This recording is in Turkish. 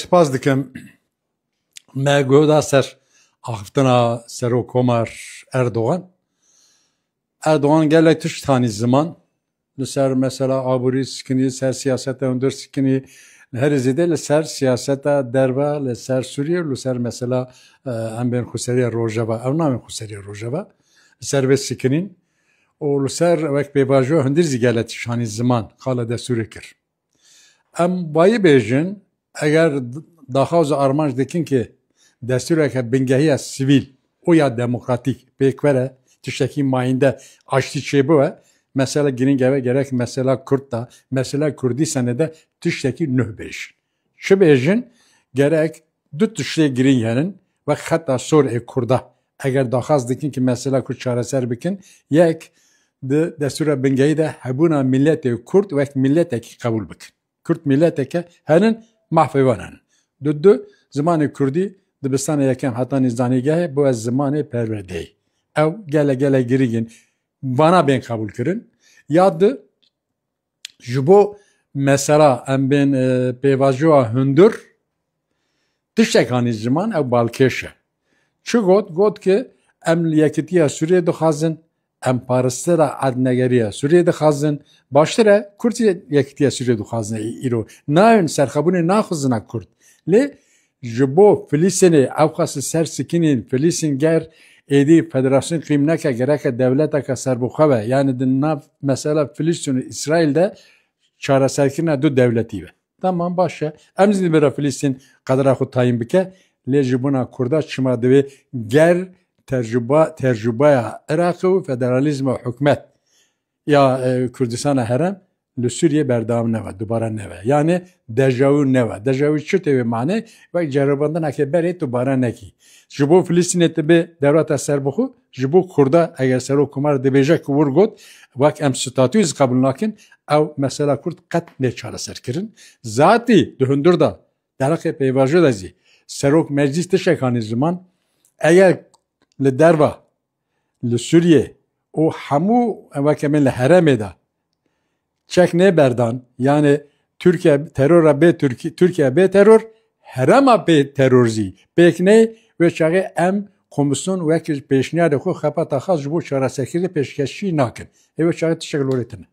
سپاس دکم ما گودا سر آفتنا سرو کمر Erdoğan gelek tani zaman لسر مثلا آبوری سکنی سر سیاست اندر سکنی هر زیده لسر سیاست دربا لسر سوریه لسر مثلا ام بین خسری روجبا او نام خسری روجبا لسر به سکنین و لسر وقت بیواجو هندر زیگالت شانی زمان خاله دستوری کر ام بایی بیجن اگر داخوز آرمانج دکن که دستوری که بنگهی سیویل او یا دموکراتیک بیکوره تشتکی ماینده açtı şey bu mesela girin gerek mesela Kürt'ta mesela Kürdistan'da tişteki nühbeş. Şu bejin gerek dut tişte girin yerin ve hatta sor Kürt'da eğer dahaz dikin ki mesela Kürt çareser bikin yek de destura bengayı da habuna milleti Kürt ve milleteki kabul bikin. Kürt milleteki henin mahvevanan. Duddu zamanı Kürdi dibistana yakan hatta nizdanigahı bu zamanı perverdeyi. Ev gele girigin bana ben kabul kırın. Yadı jubo mesela em ben peyvajua hündür tiştekani zaman ev balkeşe. Çu got ki em liyakitiya Suriye duhazın em parastera adnegeriya Suriye duhazın başlara Kürtçe liyakitiya Suriye duhazın iro. Naün serxabune naxuzuna Kürt. Le jubo Filistin'e avkası ser sikinin Filistin ger ایدی فدراسیون قیمت که گره که دولت که سربخواه یعنی دنیا مثلا فلسطین و اسرائیل ده چاره سرکرنا دو دولتی و tamam باشه امروز برای فلسطین قدر خود تعیین بکه لیجبونا کرده شما دوی گر تجربه عراق و فدرالیسم و حکمت یا کردستان هرم لسوریه بردام نوا دوباره نوا یعنی دجاو نوا دجاو چه توی معنی و جرباندن که بره دوباره نکی جبو فلسطین تبه دولت سربخو جبو کرده اگر سر حکومت دبیجه که ورگود وقت ام ستاتویز قبول نکن او مثلا کرد قط نچاره سر کرن ذاتی دهندر دا درخه پیواجه دازی سروک مجلس تشکانی زمان اگر لدروا لسوریه او همو وقت من لحرمه دا çek ne berdan yani Türkiye terör be Türkiye be terör herama be terörzi bekne ve çağı em komisyon ve peşniyat xo xapata xaz bu çara sekirde peşkeşi nakin evet çağı teşekkür ederim